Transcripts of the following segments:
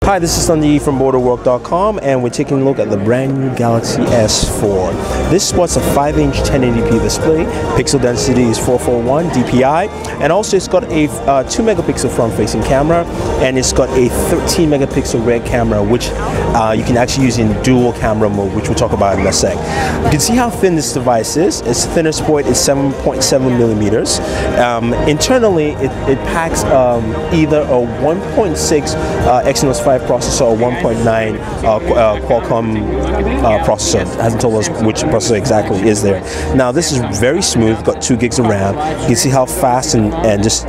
Hi, this is Sandeep from BorderWork.com, and we're taking a look at the brand new Galaxy S4. This sports a 5-inch 1080p display, pixel density is 441 DPI, and also it's got a 2 megapixel front-facing camera, and it's got a 13 megapixel rear camera, which you can actually use in dual camera mode, which we'll talk about in a sec. You can see how thin this device is. Its thinnest point is 7.7 millimeters. Internally, it packs either a 1.6 Exynos 5 processor or 1.9 Qualcomm processor. It hasn't told us which processor exactly is there. Now this is very smooth, got 2 gigs of RAM. You can see how fast and just,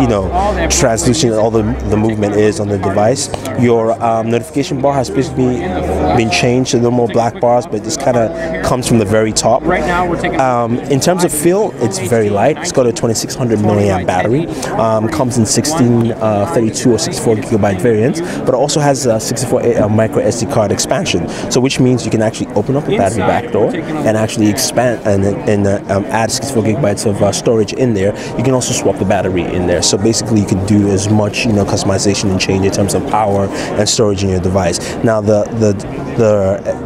you know, translucent all the movement is on the device. Your notification bar has basically been changed to no more black bars, but this kind of comes from the very top. In terms of feel, it's very light. It's got a 2600 milliamp battery. Comes in 16, 32 or 64 gigabyte variants, but it also has a 64 micro SD card expansion. So which means you can actually open up the battery back door and actually expand and add 64 gigabytes of storage in there. You can also swap the battery in there. So basically you can do as much, you know, customization and change in terms of power and storage in your device. Now the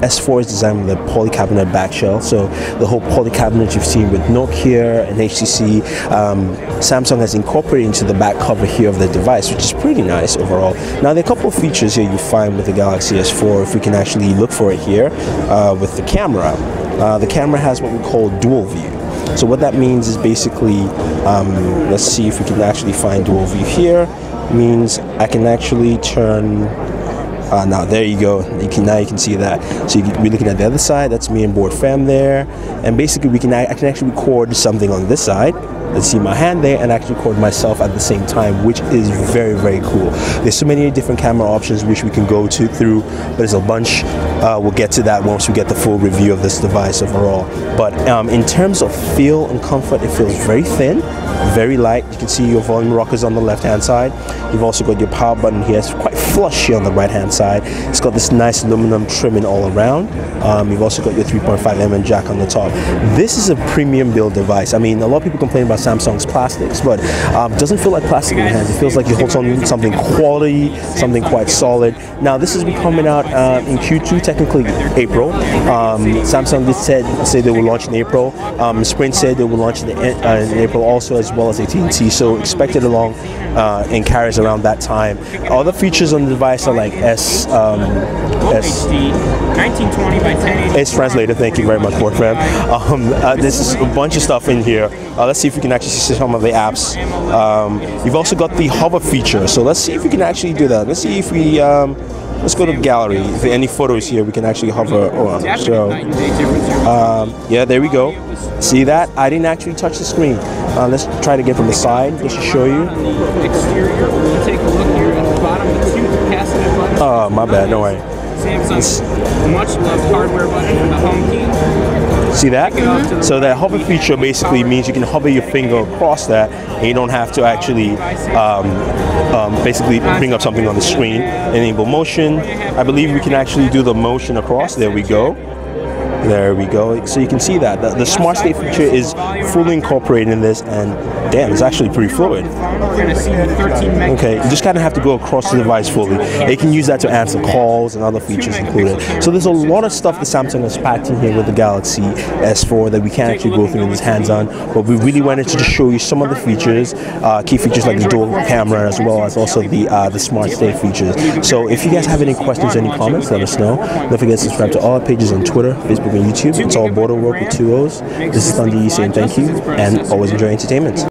S4 is designed with a poly cabinet back shell, so the whole poly cabinet you've seen with Nokia and HTC, Samsung has incorporated into the back cover here of the device, which is pretty nice overall. Now there are a couple of features here you find with the Galaxy S4, if we can actually look for it here with the camera. The camera has what we call dual view. So what that means is basically, let's see if we can actually find dual view here. Means I can actually turn. Now there you go. Now you can see that. So you can be looking at the other side. That's me and board fam there, and basically I can actually record something on this side. Let's see my hand there and actually record myself at the same time, which is very, very cool. There's so many different camera options which we can go through. There's a bunch. We'll get to that once we get the full review of this device overall. But in terms of feel and comfort, it feels very thin, very light. You can see your volume rockers on the left-hand side. You've also got your power button here. It's quite flush here on the right-hand side. It's got this nice aluminum trimming all around. You've also got your 3.5mm jack on the top. This is a premium build device. I mean, a lot of people complain about Samsung's plastics, but it doesn't feel like plastic in your hands. It feels like you hold on something quality, something quite solid. Now, this has been coming out in Q2, technically April. Samsung did say they will launch in April. Sprint said they will launch in April also, as well as AT&T. So expect it along and carries around that time. Other features on the device are like S1920 by 1080. S translator. Thank you very much, board fam. This is a bunch of stuff in here. Let's see if we can actually see some of the apps. You've also got the hover feature. So let's see if we can actually do that. Let's see if we let's go to gallery. If there are any photos here, we can actually hover. Yeah, there we go. See that? I didn't actually touch the screen. Let's try to get from the side just to show you. Exterior, we'll take a look here at the bottom. The cute capacitive button. Oh, my bad. No way. Samsung's much loved hardware button and the home key. See that? So that hover feature basically means you can hover your finger across that and you don't have to actually basically bring up something on the screen. Enable motion. I believe we can actually do the motion across. There we go. There we go. So you can see that the Smart Stay feature is fully incorporated in this, and damn, it's actually pretty fluid. Okay, you just kind of have to go across the device fully. They can use that to answer calls and other features included. So there's a lot of stuff that Samsung has packed in here with the Galaxy S4 that we can't actually go through in this hands-on, but we really wanted to just show you some of the features, key features like the dual camera, as well as also the Smart Stay features. So if you guys have any questions, any comments, let us know. Don't forget to subscribe to all our pages on Twitter, Facebook, and YouTube. It's all Border Work with 2 O's. This is Thunder saying thank you and always enjoy entertainment.